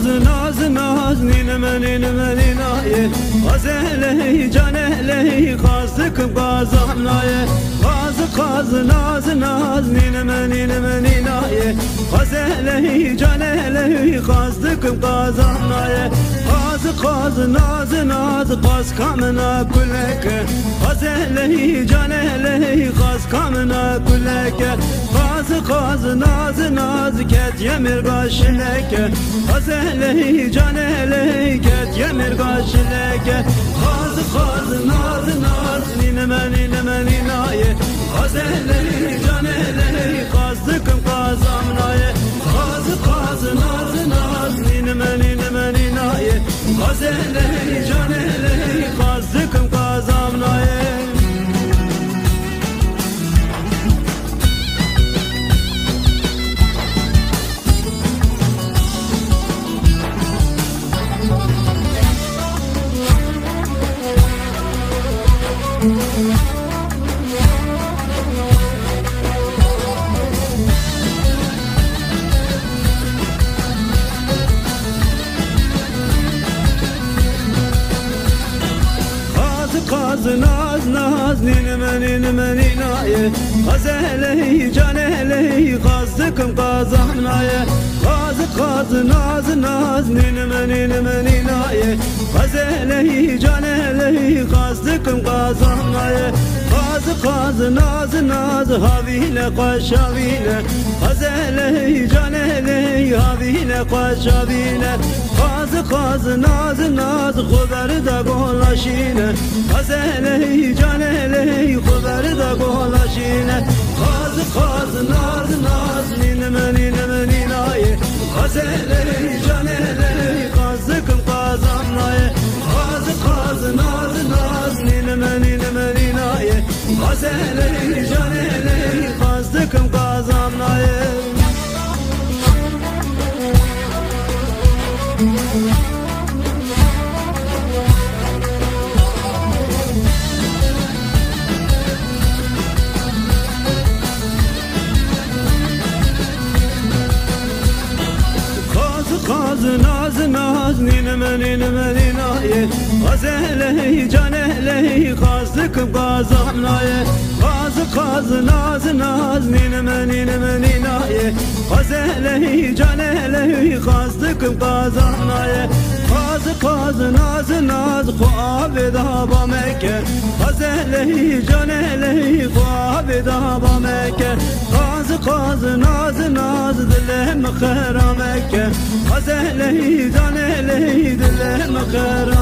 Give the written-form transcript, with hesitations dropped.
naz naz nineme nineme ninaye Gazelehi canelehi kazdıkım kazamnaye Kaz naz naz nineme nineme ninaye Gazelehi canelehi kazdıkım kazamnaye Kaz naz naz kaz kamına kuleke Gazelehi canelehi kaz kamına kuleke Kaz naz naz ket yemir gaşileke Gazelehi canelehi ket yemir gaşileke Kaz naz naz nineme nineme ninaye Gazelehi canelehi kazdıkım kazamnaye Kaz naz naz nineme nineme ninaye Gazelehi canelehi kazdıkım kazamnaye Kaz naz naz nineme nineme ninaye Gazelehi canelehi kazdıkım kazamnaye Kaz naz naz nineme nineme ninaye Gazelehi canelehi kazdıkım kazamnaye Kaz naz naz havile kaşavile Gazelehi canelehi havile kaşavile Kaz naz naz kuber da golaşine Gazelehi canelehi kuber da golaşine Kaz naz naz nineme nineme ninaye Gazelehi canelehi kazdıkım kazamnaye Kaz naz naz nineme nineme ninaye Gazelehi canelehi kazdıkım kazamnaye Kaz naz naz nineme nineme ninaye Gazelehi canelehi kazdıkım kazamnaye Kaz naz naz nineme nineme ninaye Gazelehi canelehi kazdıkım kazamnaye Kaz naz naz kuabe daha Mekke Gazelehi canelehi kuabe daha Mekke Kaz naz naz dilem khara Mekke Gazelehi canelehi dilem khara